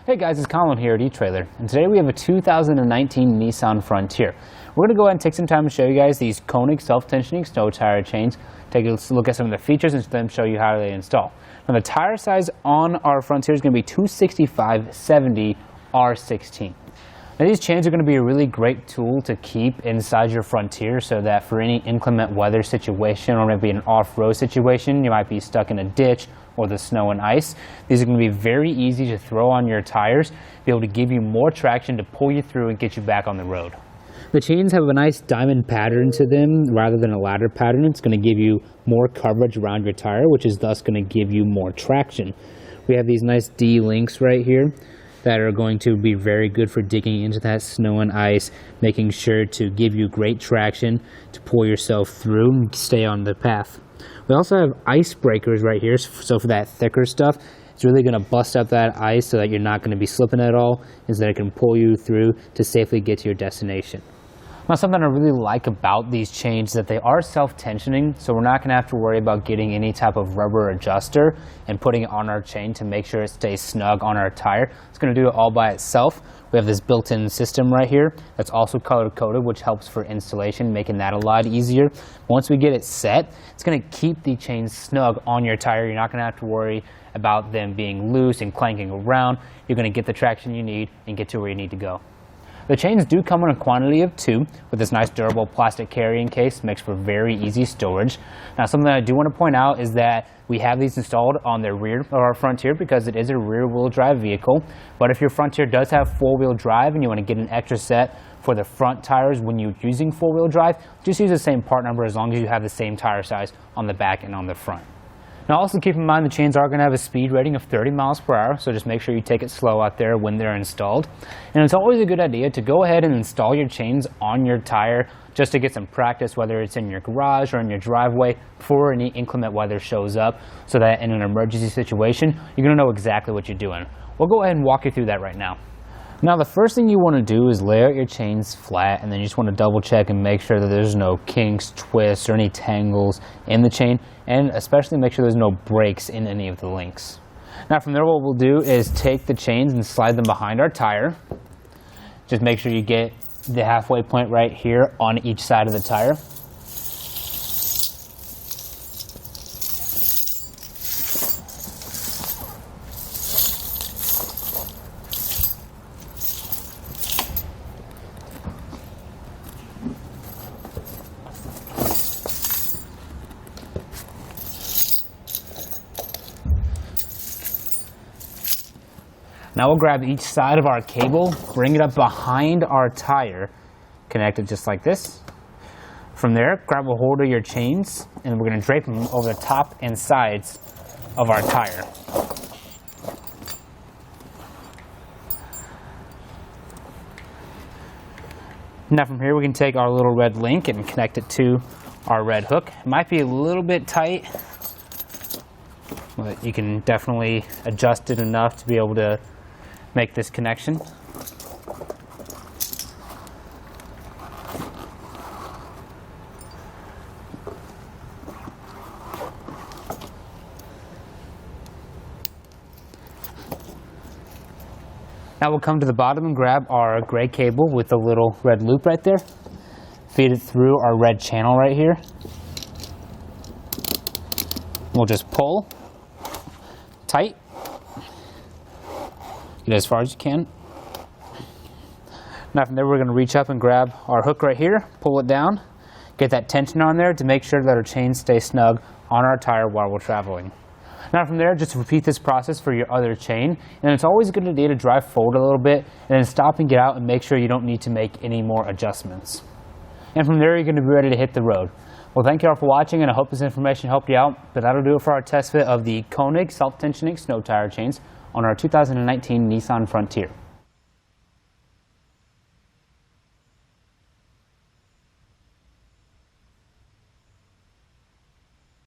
Hey guys, it's Colin here at eTrailer, and today we have a 2019 Nissan Frontier. We're going to go ahead and take some time to show you guys these Konig self-tensioning snow tire chains, take a look at some of the features, and then show you how they install. Now the tire size on our Frontier is going to be 265/70 R16. Now these chains are going to be a really great tool to keep inside your Frontier so that for any inclement weather situation or maybe an off-road situation, you might be stuck in a ditch or the snow and ice. These are going to be very easy to throw on your tires, be able to give you more traction to pull you through and get you back on the road. The chains have a nice diamond pattern to them rather than a ladder pattern. It's going to give you more coverage around your tire, which is thus going to give you more traction. We have these nice D links right here that are going to be very good for digging into that snow and ice, making sure to give you great traction to pull yourself through and stay on the path. We also have ice breakers right here, so for that thicker stuff, it's really going to bust up that ice so that you're not going to be slipping at all, and so that it can pull you through to safely get to your destination. Now something I really like about these chains is that they are self-tensioning, so we're not going to have to worry about getting any type of rubber adjuster and putting it on our chain to make sure it stays snug on our tire. It's going to do it all by itself. We have this built-in system right here that's also color-coded, which helps for installation, making that a lot easier. Once we get it set, it's going to keep the chains snug on your tire. You're not going to have to worry about them being loose and clanking around. You're going to get the traction you need and get to where you need to go. The chains do come in a quantity of 2 with this nice durable plastic carrying case, makes for very easy storage. Now something that I do want to point out is that we have these installed on the rear of our Frontier because it is a rear wheel drive vehicle. But if your Frontier does have 4-wheel drive and you want to get an extra set for the front tires when you're using 4-wheel drive, just use the same part number as long as you have the same tire size on the back and on the front. Now also keep in mind the chains are going to have a speed rating of 30 miles per hour, so just make sure you take it slow out there when they're installed. And it's always a good idea to go ahead and install your chains on your tire just to get some practice, whether it's in your garage or in your driveway, before any inclement weather shows up, so that in an emergency situation, you're going to know exactly what you're doing. We'll go ahead and walk you through that right now. Now the first thing you want to do is lay out your chains flat, and then you just want to double check and make sure that there's no kinks, twists, or any tangles in the chain, and especially make sure there's no breaks in any of the links. Now from there what we'll do is take the chains and slide them behind our tire. Just make sure you get the halfway point right here on each side of the tire. Now we'll grab each side of our cable, bring it up behind our tire, connect it just like this. From there, grab a hold of your chains, and we're going to drape them over the top and sides of our tire. Now from here we can take our little red link and connect it to our red hook. It might be a little bit tight, but you can definitely adjust it enough to be able to make this connection. Now we'll come to the bottom and grab our gray cable with the little red loop right there. Feed it through our red channel right here. We'll just pull tight. Get as far as you can. Now from there we're going to reach up and grab our hook right here, pull it down, get that tension on there to make sure that our chains stay snug on our tire while we're traveling. Now from there, just repeat this process for your other chain, and it's always a good idea to drive forward a little bit and then stop and get out and make sure you don't need to make any more adjustments. And from there you're going to be ready to hit the road. Well, thank you all for watching, and I hope this information helped you out, but that'll do it for our test fit of the Konig self-tensioning snow tire chains on our 2019 Nissan Frontier.